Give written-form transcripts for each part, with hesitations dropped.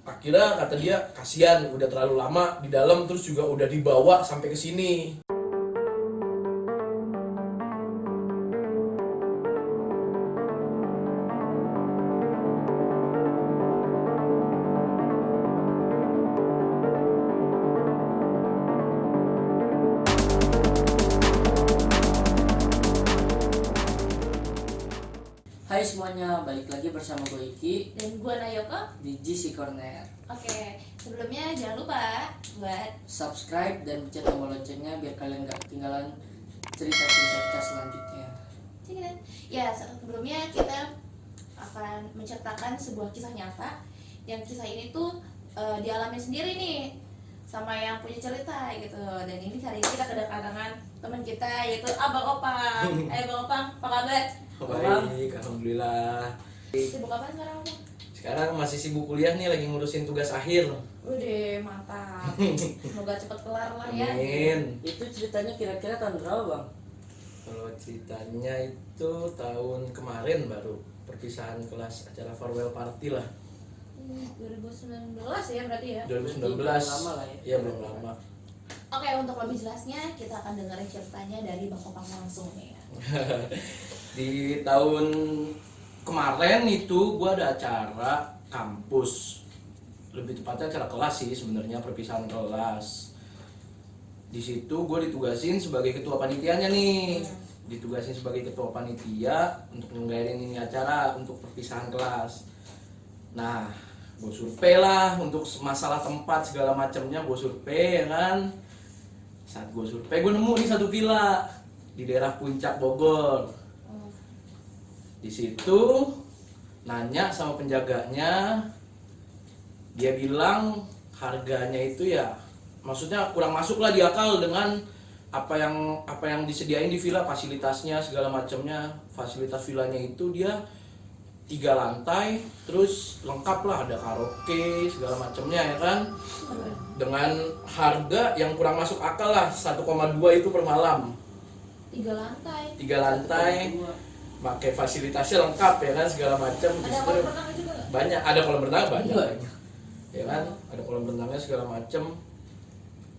Akhirnya kata dia kasihan udah terlalu lama di dalam, terus juga udah dibawa sampai ke sini. Hai semuanya, balik lagi bersama gue Iki Dan gue Nayoko. di GC Corner. Oke, sebelumnya jangan lupa buat Subscribe dan pencet tombol loncengnya biar kalian gak ketinggalan cerita-cerita kita selanjutnya. cek. Ya, sebelumnya kita akan menceritakan sebuah kisah nyata. Yang kisah ini tuh dialami sendiri nih sama yang punya cerita gitu. Dan ini hari ini kita kedatangan teman kita yaitu Abang Opang. Bang Opang, apa kabar? Baik, alhamdulillah. Sibuk apa sekarang, Bang? Sekarang masih sibuk kuliah nih, lagi ngurusin tugas akhir. Udah mantap. Semoga cepet kelar lah ya. Amin. Itu ceritanya kira-kira tahun berapa bang? Kalau ceritanya itu tahun kemarin baru perpisahan kelas, acara farewell party lah. 2019 ya berarti ya. 2019. Belum lama lah ya. Iya, belum lama. Oke, untuk lebih jelasnya kita akan dengerin ceritanya dari Bang Opang langsung nih ya. Di tahun kemarin itu gua ada acara kampus, lebih tepatnya acara kelas sih sebenarnya, perpisahan kelas. Di situ gue ditugasin sebagai ketua panitianya nih, ditugasin sebagai ketua panitia untuk nyelenggarain ini acara untuk perpisahan kelas. Nah, gue survei lah untuk masalah tempat segala macamnya, gue survei ya kan. Saat gue survei, gue nemu nih satu villa di daerah Puncak Bogor. Di situ nanya sama penjaganya, dia bilang harganya itu ya, maksudnya kurang masuk lah di akal dengan apa yang disediain di villa, fasilitasnya segala macamnya. Fasilitas villanya itu dia 3 lantai, terus lengkap lah, ada karaoke segala macamnya ya kan, dengan harga yang kurang masuk akal lah, 1,2 itu per malam. 3 lantai. 3 lantai, pakai fasilitasnya lengkap ya kan, segala macam. Di Ada situ kolam renang juga nggak? banyak, ada kolam renang banyak, Banyak. ya kan, ada kolam renangnya segala macam.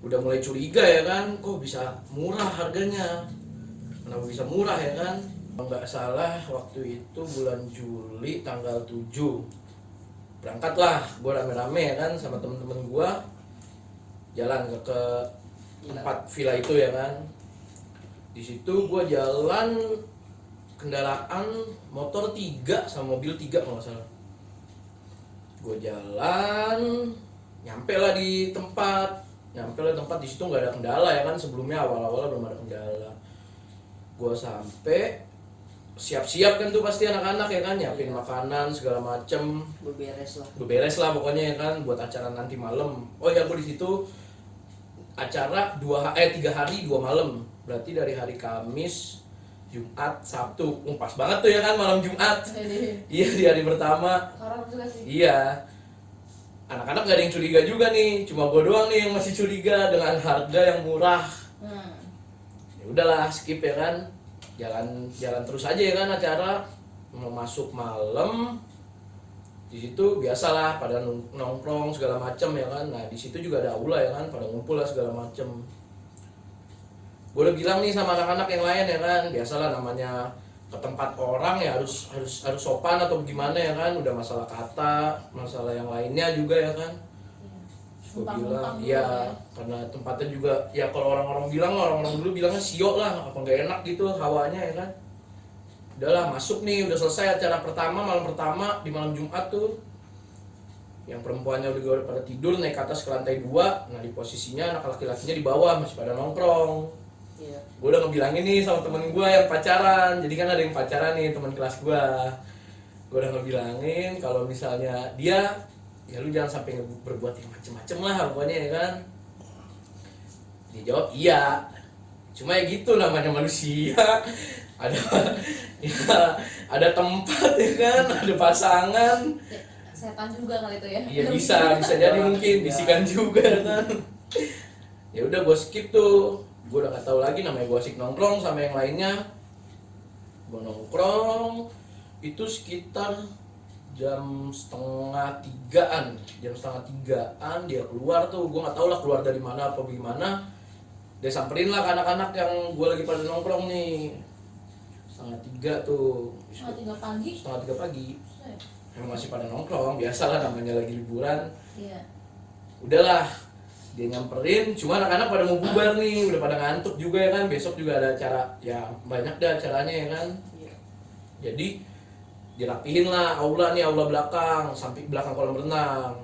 Udah mulai curiga ya kan, kok bisa murah harganya, kenapa bisa murah ya kan. Kalau nggak salah waktu itu bulan Juli tanggal 7 berangkatlah gue rame-rame ya kan sama temen-temen gue, jalan ke tempat villa itu ya kan. Di situ gue jalan kendaraan motor 3 sama mobil 3 kalau nggak salah. Gue jalan nyampe lah di tempat, di situ nggak ada kendala ya kan, sebelumnya awal-awal belum ada kendala. Gue sampai siap-siap kan tuh pasti anak-anak ya kan, nyiapin makanan segala macem, beberes lah pokoknya ya kan buat acara nanti malam. Oh ya, gue di situ acara 3 hari 2 malam, berarti dari hari Kamis, Jumat, Sabtu. Pas banget tuh ya kan malam Jumat. Iya, di hari pertama. Orang juga sih. Iya, anak-anak gak ada yang curiga juga nih, cuma gue doang nih yang masih curiga dengan harga yang murah. Ya udahlah, skip ya kan, jalan terus aja ya kan acara. Mau masuk malam, di situ biasalah pada nongkrong segala macem ya kan. Nah di situ juga ada aula ya kan, pada ngumpul lah segala macem. Gue udah bilang nih sama anak-anak yang lain ya kan, biasalah namanya ke tempat orang ya harus sopan atau gimana ya kan, udah masalah kata, masalah yang lainnya juga ya kan. Gue bilang iya, karena tempatnya juga ya, kalau orang-orang dulu bilangnya siok lah, apa nggak enak gitu hawanya ya kan. Udahlah masuk nih, udah selesai acara pertama, malam pertama di malam Jumat tuh. Yang perempuannya udah pada tidur, naik ke atas ke lantai 2. Nah di posisinya anak laki-lakinya di bawah masih pada nongkrong. Iya. Gue udah ngebilangin nih sama temen gue yang pacaran, jadi kan ada yang pacaran nih teman kelas gue. Gue udah ngebilangin kalau misalnya dia, ya lu jangan sampai berbuat yang macem-macem lah pokoknya ya kan. Dia jawab iya, cuma ya gitu namanya manusia. Ada ya, ada tempat ya kan, ada pasangan. Setan juga kali itu ya. Iya bisa jadi mungkin bisikan juga kan. Ya udah gue skip tuh, gue udah nggak tahu lagi namanya, gue asik nongkrong sama yang lainnya. Gue nongkrong itu sekitar jam setengah tigaan dia keluar tuh, gue nggak tahu lah keluar dari mana apa gimana. Dia samperin lah ke anak-anak yang gue lagi pada nongkrong nih. Setengah tiga pagi emang masih pada nongkrong, biasalah namanya lagi liburan. Iya. Udahlah, dia nyamperin, cuma anak-anak pada mau bubar nih, udah pada ngantuk juga ya kan, besok juga ada acara, ya banyak dah acaranya ya kan. Iya. Jadi dirapihin lah aula belakang, sampai belakang kolam renang.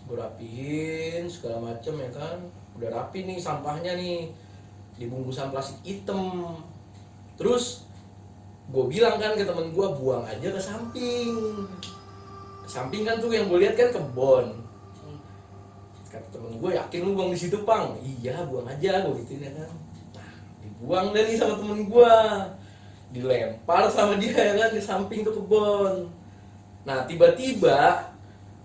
Gue rapihin segala macem ya kan, udah rapi nih sampahnya nih, dibungkusan plastik hitam. Terus gue bilang kan ke temen gue, buang aja ke samping kan tuh yang gue lihat kan kebon. Kata temen gue, yakin lu buang di situ Pang? Iya, buang aja, gue gituin ya kan. Nah, dibuang deh nih sama temen gue, dilempar sama dia ya kan ke samping tuh kebon. Nah, tiba-tiba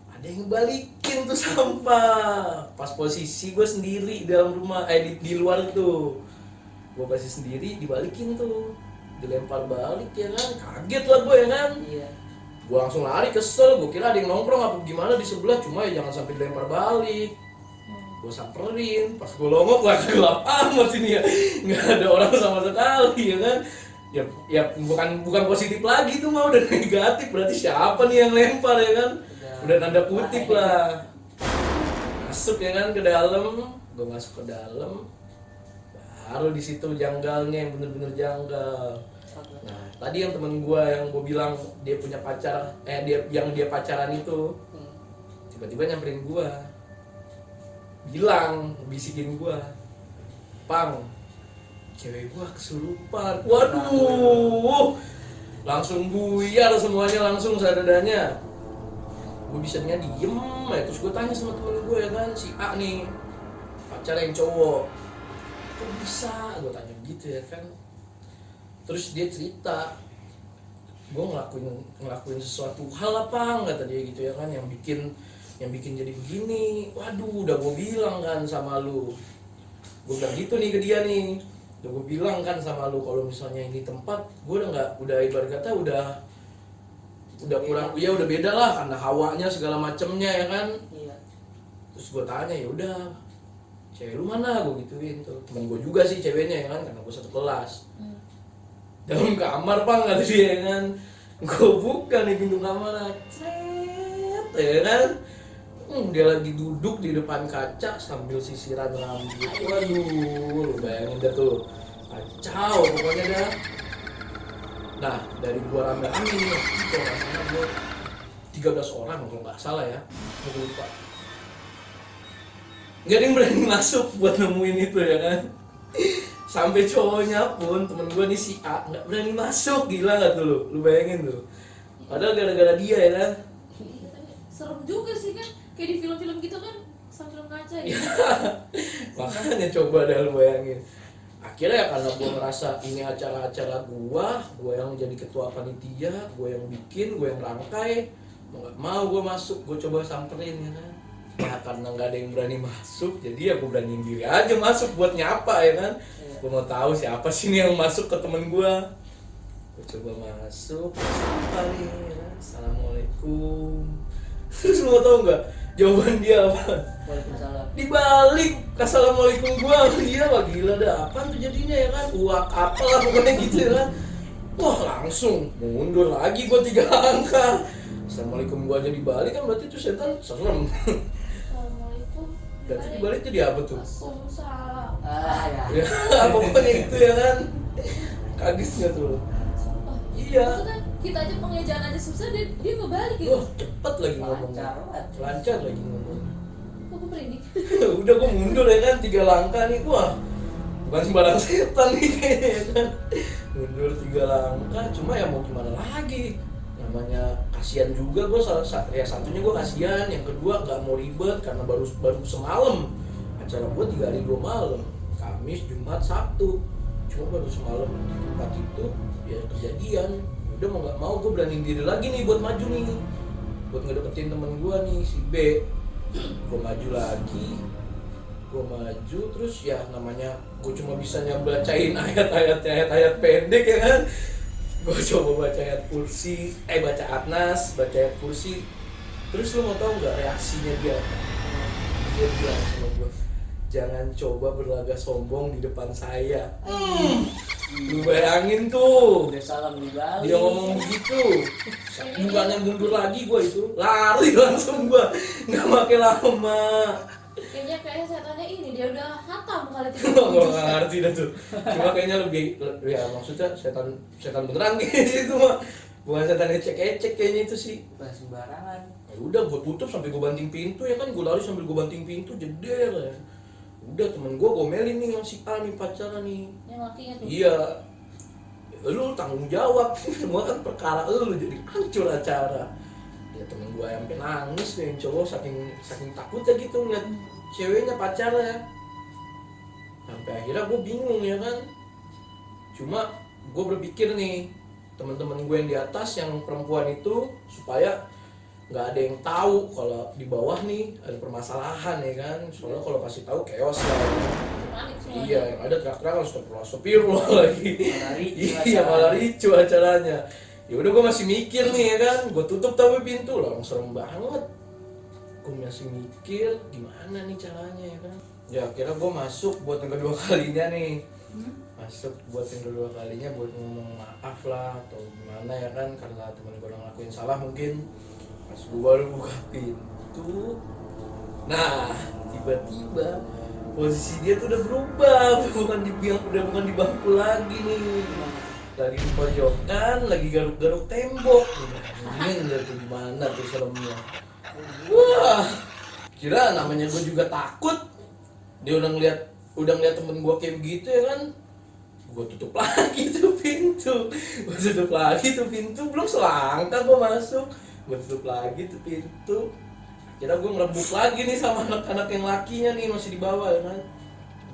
ada yang balikin tuh sampah. Pas posisi gue sendiri di dalam rumah, di luar tuh, gue pasti sendiri, dibalikin tuh, dilempar balik ya kan. Kaget lah gue ya kan. Iya. Gue langsung lari, kesel, gue kira ada yang nongkrong apa gimana di sebelah, cuma ya jangan sampai dilempar balik. Gue samperin, pas gue longok lah, gelap amat ini ya, nggak ada orang sama sekali ya kan. Ya bukan positif lagi tuh, mah udah negatif, berarti siapa nih yang lempar ya kan. Udah tanda kutip lah. Masuk ya kan ke dalam, gue masuk ke dalam, baru di situ janggalnya yang bener-bener janggal. Nah, tadi yang temen gue yang gue bilang dia punya pacar, dia pacaran itu, tiba-tiba nyamperin gue, bisikin gue, Pang, cewek gue kesurupan. Waduh, langsung buyar semuanya, langsung sadadanya. Gue bisanya diem, terus gue tanya sama temen gue ya kan, si A nih, pacar yang cowok, kok bisa? Gue tanya gitu ya kan. Terus dia cerita, gue ngelakuin sesuatu hal apa, kata dia gitu ya kan, yang bikin jadi begini. Waduh, udah gue bilang kan sama lu, gue bilang gitu nih ke dia nih, udah gue bilang kan sama lu kalau misalnya ini tempat, gue udah ibarat kata udah kurang, ya udah beda lah karena hawanya segala macemnya ya kan. Iya. Terus gue tanya, ya udah, cewek lu mana? Gue gituin tuh, temen gue juga sih ceweknya ya kan, karena gue satu kelas. Dalam kamar Pang, kata dia ya kan. Gue buka nih pintu kamar, cet ya kan. Dia lagi duduk di depan kaca sambil sisiran rambut. Waduh, lu bayangin dah tuh, kacau pokoknya dah. Nah, dari gua rame-rame nih, kalau nggak salah gua 13 orang kalau nggak salah ya, gue lupa. Nggak ada yang berani masuk buat nemuin itu ya kan. Sampai cowoknya pun, temen gue nih si A, nggak berani masuk, gila nggak tuh lu bayangin tuh. Padahal gara-gara dia ya kan. Serem juga sih kan, kayak di film-film gitu kan, sambil kaca gitu. Makanya coba dah lu bayangin. Akhirnya ya karena gue ngerasa ini acara-acara gue yang jadi ketua panitia, gue yang bikin, gue yang rangkai, mau gue masuk, gue coba samperin ya kan. Nah karena nggak ada yang berani masuk, jadi ya gue beraniin diri aja masuk buat nyapa ya kan. Gue mau tahu siapa sih nih yang masuk ke temen gue. Gue coba masuk, siapa nih ya? Assalamualaikum. Terus lu mau tau nggak jawaban dia apa? Waalaikumsalam. Dibalik, assalamualaikum gua sama dia, wah gila dah, apaan tuh jadinya ya kan, uak apalah pokoknya gitu ya kan. Wah langsung mundur lagi gua 3 langkah. Assalamualaikum gua aja dibalik kan, berarti itu setan serem. Assalamualaikum. Berarti dibalik jadi apa tuh? Waalaikumsalam. Ya. Ya pokoknya itu ya kan. Kaget nggak tuh? Sumpah. Iya. Maksudnya kita aja pengejaan aja susah, dia ngebalik gitu. Wah cepet lagi ngomongnya. Lancar lagi ngomong. Kok gue merinding? Udah gue mundur ya kan 3 langkah nih, wah bukan sembarang setan nih kayaknya ya kan. Mundur 3 langkah, cuma ya mau gimana lagi, namanya kasihan juga gue, satunya gue kasihan, yang kedua nggak mau ribet karena baru semalam acara gue 3 hari 2 malam, Kamis, Jumat, Sabtu, cuma baru semalam di tempat itu ya kejadian. Udah mau nggak mau gue beraniin diri lagi nih buat maju nih, buat ngedeketin temen gue nih si B. Gue maju lagi, terus ya namanya gue cuma bisa bacain ayat-ayat pendek ya kan. Gue coba baca ayat kursi, baca Atnas, baca ayat kursi. Terus lu mau tau nggak reaksinya dia? Dia bilang sama gue, jangan coba berlagak sombong di depan saya. Lu bayangin tuh, Udah salam di Bali. dia ngomong begitu. Bukannya mundur lagi gue itu, lari langsung gue, nggak pakai lama. Kayaknya setannya ini dia udah hatam kali Gue nggak ngerti dah tuh. Cuma kayaknya lebih, ya maksudnya setan beneran gitu itu mah. Bukan setan ecek-ecek kayaknya itu sih. Bukan sembarangan. Ya udah gue tutup sampai gue banting pintu ya kan, gue lari sambil gue banting pintu jeder ya. Udah temen gue gomelin nih yang si A nih pacaran nih. yang lakinya tuh. Iya, lu tanggung jawab. Semua kan perkara lu jadi hancur acara. Ya temen gue sampai nangis nih yang cowok saking takutnya gitu ngeliat ceweknya pacarnya. Sampai akhirnya gue bingung ya kan. Cuma gue berpikir nih, teman-teman gue yang di atas yang perempuan itu supaya nggak ada yang tahu kalau di bawah nih ada permasalahan ya kan. Soalnya kalau kasih tahu chaos lah. Panik semua. Iya, yang ada teriak-teriak astagfirullah lagi. Malah ricu Iya, acaranya. malah ricu acaranya. Ya udah gue masih mikir nih ya kan, gue tutup tapi pintu lah, serem banget. Gue masih mikir gimana nih caranya ya kan. Ya akhirnya gue masuk buat yang kedua kalinya nih. Masuk buat yang kedua kalinya buat ngomong maaf lah atau gimana ya kan, karena temen gue udah ngelakuin salah mungkin. Pas gue baru buka pintu, nah tiba-tiba posisi dia tuh udah berubah, udah bukan di bangku lagi nih, lagi di pojokan, lagi garuk-garuk tembok. Ini tuh gimana tuh seremnya. Wah, kira namanya gue juga takut. Dia udah ngeliat temen gue kayak begitu ya kan. Gue tutup lagi tuh pintu. Belum selangkah gue masuk. Gue tutup lagi tuh pintu. Kira gue ngerebut lagi nih sama anak-anak yang lakinya nih masih di bawah ya kan.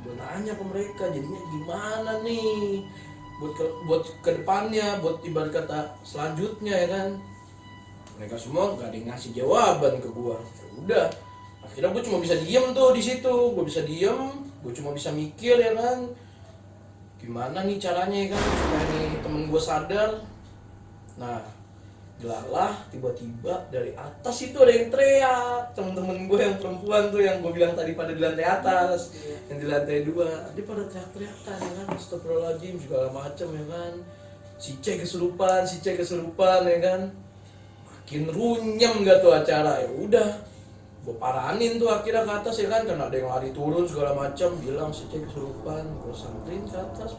Gue nanya ke mereka jadinya gimana nih buat ke depannya, buat ibarat kata selanjutnya ya kan. Mereka semua gak ada yang ngasih jawaban ke gue. Ya udah, akhirnya gue cuma bisa diem tuh di situ. Gue bisa diem, gue cuma bisa mikir ya kan. Gimana nih caranya ya kan supaya nih temen gue sadar. Nah, gelalah tiba-tiba dari atas itu ada yang teriak. Temen-temen gue yang perempuan tuh yang gue bilang tadi pada di lantai atas, yang di lantai 2, dia pada teriak-teriakan ya kan, astagfirullahaladzim segala macem ya kan. Si C kesurupan ya kan. Makin runyem gak tuh acara. Ya udah, gue paranin tuh akhirnya ke atas ya kan, karena ada yang lari turun segala macam, bilang si C kesurupan. Gue samperin ke atas,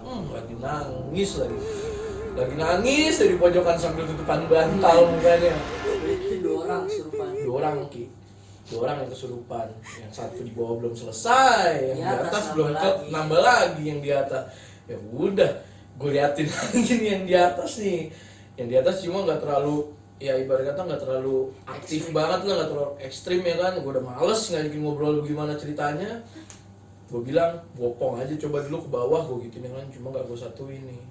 lagi nangis dari pojokan sambil tutupan bantal mukanya. Itu 2 orang kesurupan. 2 orang Ki, 2 orang yang kesurupan. Yang satu di bawah belum selesai, yang di atas belum nambah lagi yang di atas. Ya udah, gue liatin lagi nih yang di atas nih. Yang di atas cuma nggak terlalu, ya ibarat kata nggak terlalu aktif banget lah, nggak terlalu ekstrim ya kan. Gue udah males ngajakin ngobrol gimana ceritanya. Gue bilang bopong aja coba dulu ke bawah, gue gituin ya kan, cuma nggak gue satuin nih.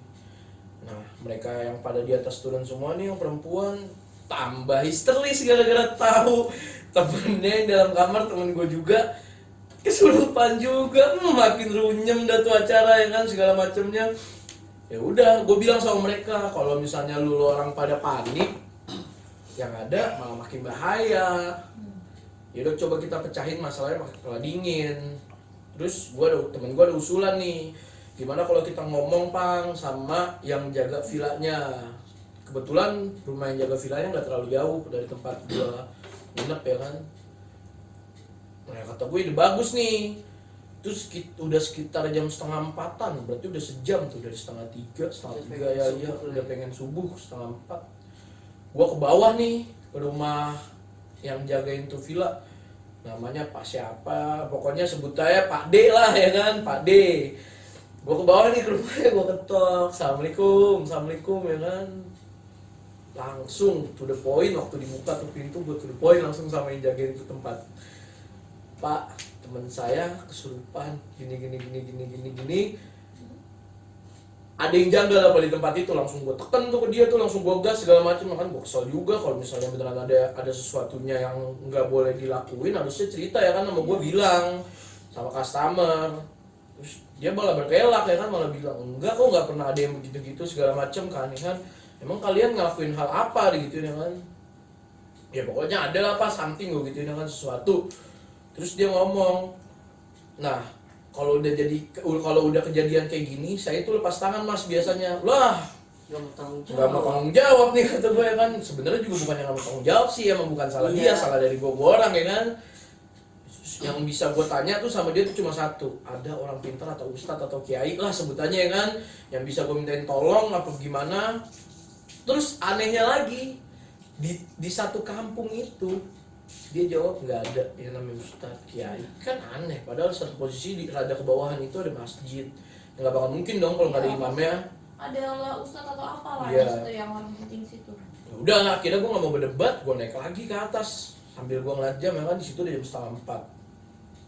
Nah mereka yang pada di atas turun semua nih, yang perempuan tambah histeris gara-gara tahu temennya yang dalam kamar, temen gue juga kesurupan juga. Makin runyem dah tuh acara ya kan, segala macemnya. Ya udah, gue bilang sama mereka kalau misalnya lu orang pada panik, yang ada malah makin bahaya. Ya udah coba kita pecahin masalahnya pakai kepala dingin. Terus temen gue ada usulan nih, gimana kalau kita ngomong Pang sama yang jaga villanya. Kebetulan rumah yang jaga villanya nggak terlalu jauh dari tempat gue nginep ya kan. Nah kata gue ide bagus nih. Terus udah sekitar jam 3:30, berarti udah sejam tuh, dari 2:30, 3:30 ya udah pengen subuh 3:30. Gue ke bawah nih ke rumah yang jagain tuh villa, namanya Pak siapa, pokoknya sebut aja Pak D lah ya kan, Pak D. Gue ke bawah nih ke rumahnya, gue ketok, assalamualaikum ya kan. Langsung to the point, waktu dibuka tuh pintu gue to the point langsung sama yang jagain itu tempat. Pak, teman saya kesurupan gini. Ada yang janggal apa di tempat itu, langsung gue tekan tuh ke dia tuh, langsung gue gas segala macam. Kan gue kesel juga kalau misalnya beneran ada sesuatunya yang nggak boleh dilakuin, harusnya cerita ya kan sama gue, bilang sama customer. Terus dia malah berkelak ya kan, malah bilang enggak kok, nggak pernah ada yang begitu segala macam, keanehan. emang kalian ngelakuin hal apa gitu ya kan, ya pokoknya ada lah pas something gue gitu ya kan, sesuatu. Terus dia ngomong, nah kalau udah kejadian kayak gini saya itu lepas tangan mas biasanya. Lah Gak mau tanggung nggak mau tanggung jawab nih kata gue ya kan. Sebenarnya juga bukan yang nggak mau tanggung jawab sih, emang bukan salah dia, salah dari gue orang ya kan. Yang bisa gue tanya tuh sama dia tuh cuma satu, ada orang pintar atau ustadz atau kiai lah sebutannya ya kan, yang bisa gue mintain tolong apa gimana. Terus anehnya lagi di satu kampung itu dia jawab nggak ada yang namanya ustadz kiai. Kan aneh, padahal satu posisi di rada ke bawahan itu ada masjid, nggak bakal mungkin dong kalau nggak ada imamnya. Adalah ustadz atau apalah Iya. di situ yang orang penting situ. Ya udah, akhirnya gue nggak mau berdebat, gue naik lagi ke atas sambil gue ngeliat jam ya kan, di situ udah jam 3:30.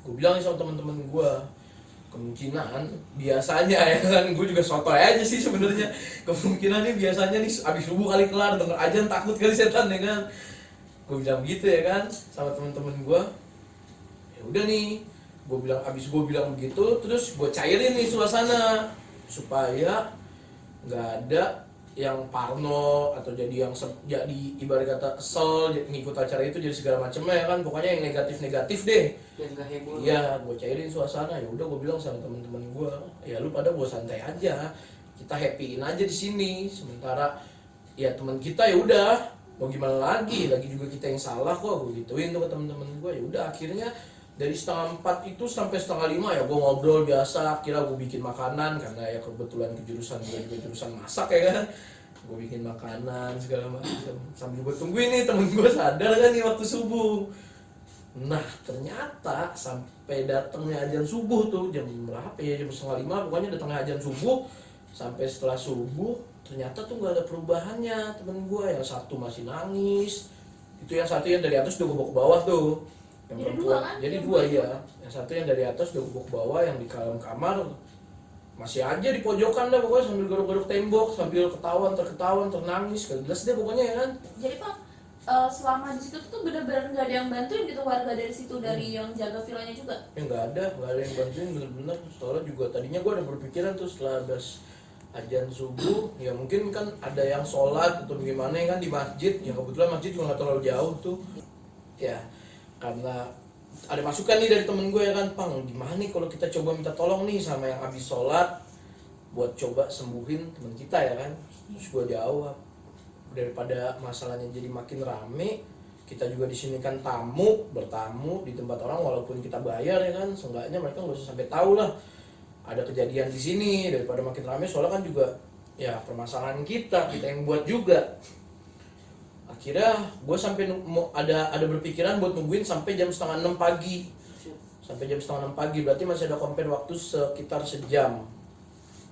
Gue bilang sama teman-teman gue, kemungkinan biasanya ya kan, gue juga sotoy aja sih sebenarnya, kemungkinan nih biasanya nih abis subuh kali kelar denger ajan takut kali setan ya kan. Gue bilang gitu ya kan sama teman-teman gue. Ya udah nih, gue bilang begitu, terus gue cairin nih suasana supaya nggak ada yang parno atau jadi jadi ibarat kata kesel ngikut acara itu, jadi segala macamnya ya kan, pokoknya yang negatif deh. biar gak heboh. Iya, gue cairin suasana. Ya udah, gue bilang sama teman-teman gue, ya lu pada gue santai aja, kita happyin aja di sini. Sementara ya teman kita ya udah mau gimana lagi juga kita yang salah kok, gue gituin tuh ke teman-teman gue. Ya udah, akhirnya dari 4:30 itu sampai 4:30 ya gue ngobrol biasa. Akhirnya gue bikin makanan karena ya kebetulan kejurusan gue juga jurusan masak ya kan. Gue bikin makanan segala macam sambil gue tungguin nih temen gue sadar kan nih waktu subuh. Nah ternyata sampai datangnya azan subuh tuh jam berapa ya, jam 4:30 pokoknya datangnya azan subuh. Sampai setelah subuh ternyata tuh nggak ada perubahannya. Temen gue yang satu masih nangis, itu yang satu yang dari atas udah gue bawa ke bawah tuh, yang Jadi perempuan. dua kan? Jadi Yang dua dua. ya, yang satu yang dari atas udah gue bawa ke bawah, yang di dalam kamar masih aja di pojokan dah pokoknya sambil garuk-garuk tembok, sambil terketawa ternangis, gak jelas deh pokoknya ya kan. Jadi Pak, selama di situ tuh benar-benar nggak ada yang bantuin gitu warga dari situ, dari yang jaga villanya juga. Ya nggak ada yang bantuin bener-bener. Soalnya juga tadinya gue ada berpikiran tuh setelah habis azan subuh ya mungkin kan ada yang sholat atau gimana ya kan di masjid. Ya kebetulan masjid juga nggak terlalu jauh tuh ya, karena ada masukan nih dari temen gue ya kan, Pang gimana nih kalau kita coba minta tolong nih sama yang habis sholat buat coba sembuhin temen kita ya kan. Terus gue jawab, daripada masalahnya jadi makin rame, kita juga di sini kan bertamu di tempat orang, walaupun kita bayar ya kan, seenggaknya mereka nggak usah sampai tahu lah ada kejadian di sini, daripada makin rame. Soalnya kan juga ya permasalahan kita yang buat juga. Akhirnya gue sampai ada berpikiran buat nungguin sampai jam 5:30 pagi. Sampai jam 5:30 pagi berarti masih ada kompen waktu sekitar sejam.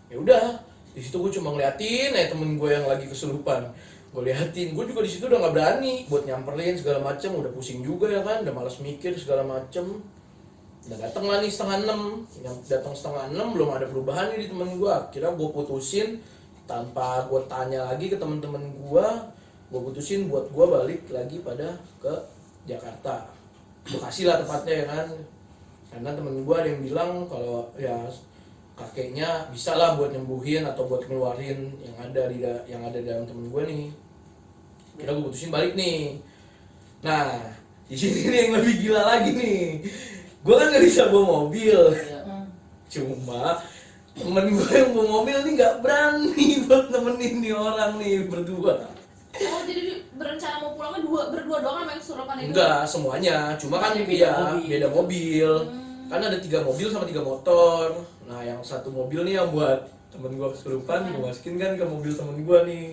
Ya udah, di situ gue cuma ngeliatin temen gue yang lagi kesurupan. Gue liatin, gue juga di situ udah nggak berani buat nyamperin segala macem, udah pusing juga ya kan, udah malas mikir segala macem. Udah datang lah nih 5:30, yang datang 5:30 belum ada perubahan nih di temen gue. Akhirnya gue putusin tanpa gue tanya lagi ke temen-temen gue putusin buat gue balik lagi ke Jakarta, Bekasi lah tepatnya ya kan. Karena temen gue ada yang bilang kalau ya kakeknya bisa lah buat nyembuhin atau buat ngeluarin yang ada dalam temen gue nih. Kira gue putusin balik nih. Nah di sini nih yang lebih gila lagi nih, gue kan nggak bisa bawa mobil. Cuma temen gue yang bawa mobil nih nggak berani buat nemenin nih orang nih berdua. Oh jadi berencana mau pulangnya berdua doang sama yang kesurupan itu? Enggak semuanya, cuma kan Beda beda mobil. Kan ada 3 mobil sama 3 motor. Nah yang satu mobil nih yang buat temen gue kesurupan, gue masukin kan ke mobil temen gue nih.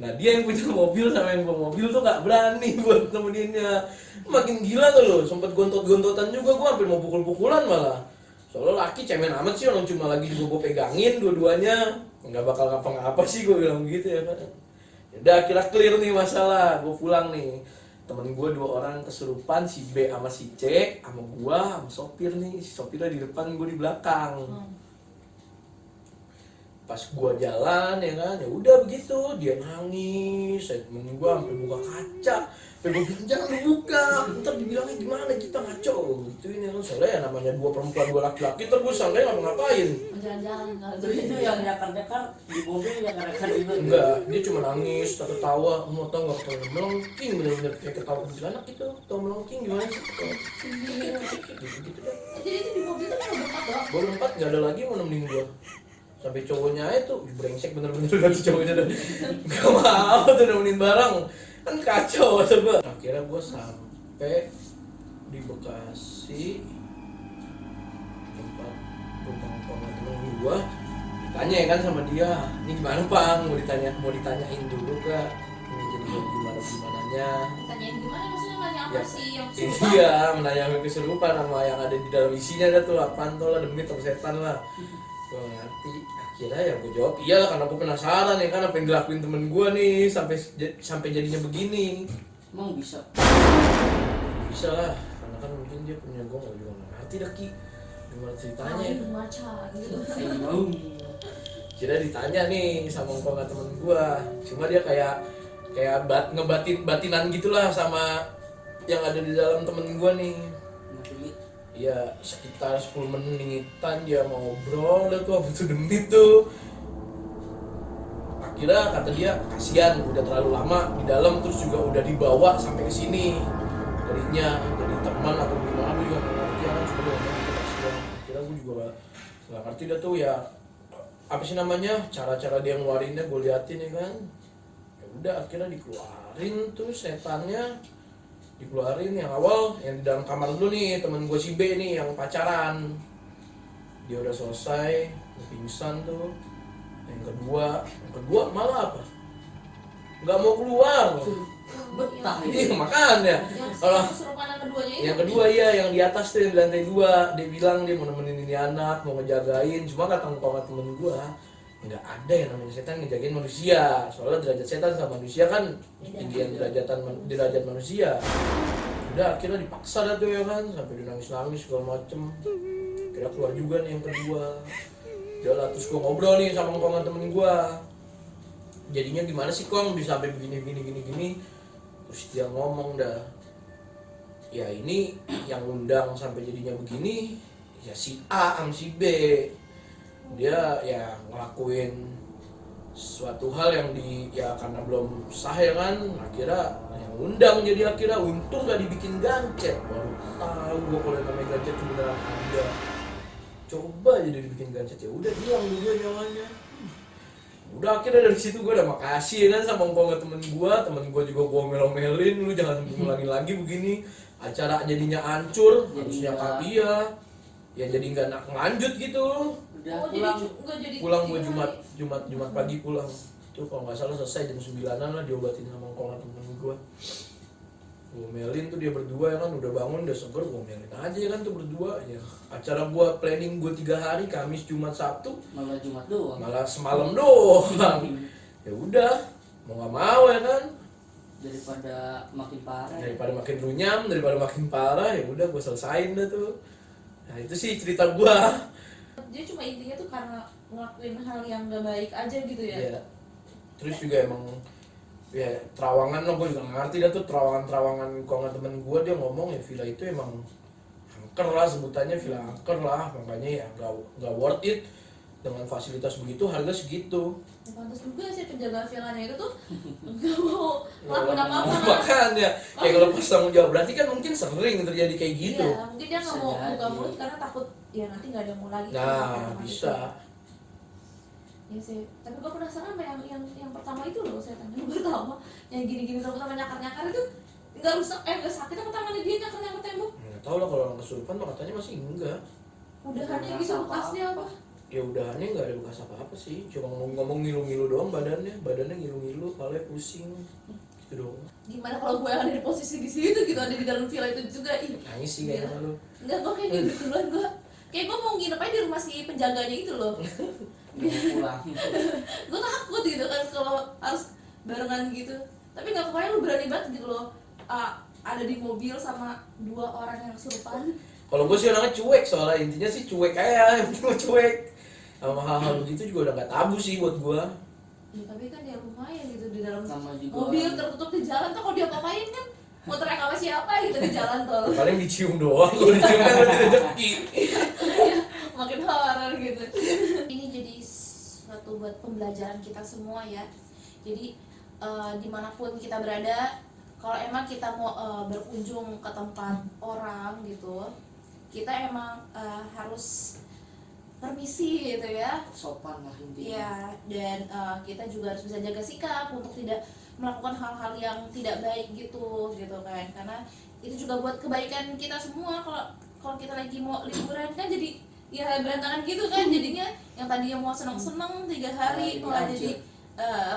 Nah dia yang punya mobil sama yang bawa mobil tuh nggak berani buat nemeninnya. Makin gila tuh loh, sempet gontot-gontotan juga, gue hampir mau pukul-pukulan malah. Soalnya laki cemen amat sih, orang cuma lagi juga gue pegangin dua-duanya, nggak bakal ngapa-ngapa sih, gue bilang gitu ya kan. Udah kira clear nih masalah, gue pulang nih. Temen gue 2 orang kesurupan, si B sama si C, sama gue sama sopir nih. Si sopirnya di depan, gue di belakang. pas gua jalan ya kan, ya udah begitu dia nangis, saya temen gua sampai buka kaca, sampai gua bilang jangan dibuka, ntar dibilangnya gimana kita ngaco gitu ini kan, soalnya ya namanya dua perempuan dua laki-laki, ntar gua sangka ngapain. Jalan-jalan kalau Itu yang nyakar-nyakar di mobil yang nyakar juga. Enggak, dia cuma nangis, tak ketawa, mau tau nggak ketawa melengking, bener-bener kayak ketawa kuntilanak gitu, ketawa melengking gimana sih? Gitu deh. jadi itu di mobil tuh kan berempat doang. Baru 4 nggak ada lagi yang mau nemenin gua. Sampai cowoknya itu brengsek bener-bener ganti cowoknya dan nggak mau tuh nemenin barang, kan kacau kata gua. Akhirnya gua sampai di Bekasi tempat rumah temen gua. Ditanya ya kan sama dia, ini gimana Bang? Mau ditanyain dulu gak? Ini jadi gimananya? Ditanyain gimana maksudnya, nanya apa Ya, sih yang kesurupan? iya, menanyakan kesurupan sama yang ada di dalam isinya ada tuh apaan tuh lah, demi atau setan lah. Gue ngerti. Akhirnya ya gue jawab iya lah, karena gue penasaran ya kan apa yang dilakuin temen gue nih sampai jadinya begini. Emang bisa? Bisa lah, karena kan mungkin dia punya, gue juga nggak ngerti dah Ki gimana ceritanya. Main maca gitu. Mau. Kira ditanya nih sama ngkong temen gua, cuma dia kayak batinan gitulah sama yang ada di dalam temen gua nih. Iya, sekitar 10 menitan dia ngobrol tuh apa tuh demit tuh. Akhirnya kata dia kasihan udah terlalu lama di dalam, terus juga udah dibawa sampai ke sini darinya jadi teman atau gimana gue juga nggak ngerti ya kan, cuma dia ngomong gitu kasihan. Akhirnya gue juga nggak ngerti dah tuh ya apa sih namanya, cara-cara dia ngeluarinnya gue liatin ya kan. Ya udah akhirnya dikeluarin tuh setannya, dikeluarin. Yang awal yang di dalam kamar dulu nih temen gue si B nih yang pacaran, dia udah selesai pingsan tuh. Yang kedua malah apa, nggak mau keluar. Betah Iya itu. makanya kalau Kesurupan yang keduanya itu. yang kedua iya yang di atas tuh yang di lantai 2, dia bilang dia mau nemenin ini anak, mau ngejagain. Cuma kata ngkong temen gua nggak ada yang namanya setan ngejagain manusia, soalnya derajat setan sama manusia kan tinggian derajat manusia. Udah akhirnya dipaksa dah tuh ya kan, sampai dia nangis segala macem. Kira keluar juga nih yang kedua. Jalan terus gua ngobrol nih sama ngkong temen gua, jadinya gimana sih Kong bisa sampai begini. Terus dia ngomong dah, ya ini yang undang sampai jadinya begini ya si A sama si B. Dia ya ngelakuin suatu hal yang ya karena belum sah ya kan, akhirnya yang undang. Jadi akhirnya untung gak dibikin gancet, baru tahu gua kalau yang namanya gancet itu beneran ada. Coba aja dia dibikin gancet, ya udah hilang juga nyawanya. Udah akhirnya dari situ gue udah makasih ya kan sama temen gue juga gue omel-omelin, lu jangan ngulangin lagi begini, acara jadinya hancur. Harusnya iya ya jadi nggak lanjut gitu. Udah Oh, pulang. nggak jadi Pulang gue tiga Jumat pagi pulang tuh, kalau nggak salah selesai jam 9-an lah, diobatin sama temen gue ngomelin tuh dia berdua ya kan, udah bangun udah seger, gue ngomelin aja ya kan tuh berdua ya. Acara gue planning gue 3 hari, Kamis Jumat Sabtu, Malah Jumat doang. malah semalam doang. Ya udah mau nggak mau ya kan, Daripada makin parah. daripada makin runyam, daripada makin parah, ya udah gue selesain dah tuh. Nah itu sih cerita gue. Dia cuma intinya tuh karena ngelakuin hal yang gak baik aja gitu ya. Ya terus juga emang ya terawangan lo, gue juga nggak ngerti dah tuh terawangan kalau temen gue, dia ngomong ya villa itu emang angker lah, sebutannya villa angker lah, makanya ya nggak worth it dengan fasilitas begitu, harga segitu. Ya, pantas juga sih penjaga villanya itu tuh gak mau ngelakuin apa-apa kan. Makanya kayak kalau pas tanggung jawab, berarti kan mungkin sering terjadi kayak gitu. Iya, mungkin dia nggak mau Bisa buka jadi. mulut karena takut ya nanti nggak ada yang mau lagi. Nah bisa. Ya sih, tapi gue penasaran sama yang pertama itu loh, setan yang pertama yang gini-gini terus sama nyakar-nyakar itu nggak rusak, nggak sakit apa tangannya dia nyakar-nyakar tembok? Nggak tahu lah, kalau orang kesurupan mah katanya masih enggak. Udahannya Nggak gitu rasa bekasnya apa? Ya udahannya nggak ada bekas apa-apa sih, cuma ngomong ngilu-ngilu doang badannya ngilu-ngilu, kepalanya pusing gitu doang. Gimana kalau gue yang ada di posisi di situ gitu, ada di dalam villa itu juga, ih Nangis sih kayaknya lu. nggak, gue kayak gitu duluan gue. Kayak gue mau nginep aja di rumah si penjaganya itu loh. Mau pulang. Gue takut gitu kan kalau harus barengan gitu. Tapi nggak kebayang lu berani banget gitu loh. Ada di mobil sama 2 orang yang kesurupan. Kalau gue sih orangnya cuek, soalnya intinya sih cuek aja, yang penting gue cuek. sama hal-hal begitu juga udah nggak tabu sih buat gua. Ya, tapi kan ya lumayan gitu di dalam Nama juga mobil orang. tertutup di jalan tuh, kalau dia ngapain kan mau teriak sama siapa gitu di jalan tol. Paling dicium doang, kalau dicium kan berarti rezeki. Makin horor gitu. Ini jadi suatu buat pembelajaran kita semua ya. Jadi dimanapun kita berada, kalau emang kita mau berkunjung ke tempat orang gitu, kita emang harus permisi gitu ya. Sopan lah intinya. Iya, dan kita juga harus bisa jaga sikap untuk tidak melakukan hal-hal yang tidak baik gitu kan, karena itu juga buat kebaikan kita semua. Kalau kita lagi mau liburan kan jadi ya berantakan gitu kan, jadinya yang tadinya mau seneng-seneng 3 hari malah jadi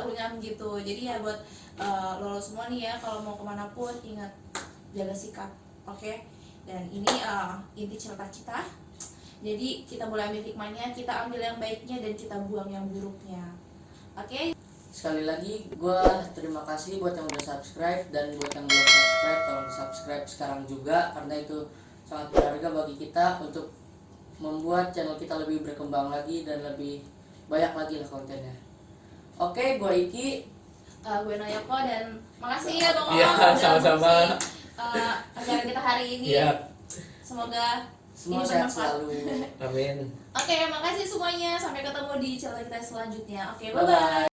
runyam gitu. Jadi ya buat lo semua nih ya, kalau mau kemanapun ingat jaga sikap, oke? Dan ini inti cerita kita. Jadi kita boleh ambil hikmahnya, kita ambil yang baiknya dan kita buang yang buruknya, oke? Sekali lagi gue terima kasih buat yang udah subscribe, dan buat yang belum subscribe tolong di subscribe sekarang juga, karena itu sangat berharga bagi kita untuk membuat channel kita lebih berkembang lagi dan lebih banyak lagi lah kontennya. Oke, gue Iki. Gue Nayako, dan makasih ya Bang Iya, Omong udah sama-sama. mengisi, acara kita hari ini. Iya, Semoga Semua ini sehat bermanfaat. selalu. amin. Oke, makasih semuanya. Sampai ketemu di channel kita selanjutnya. Oke, Bye-bye. bye-bye.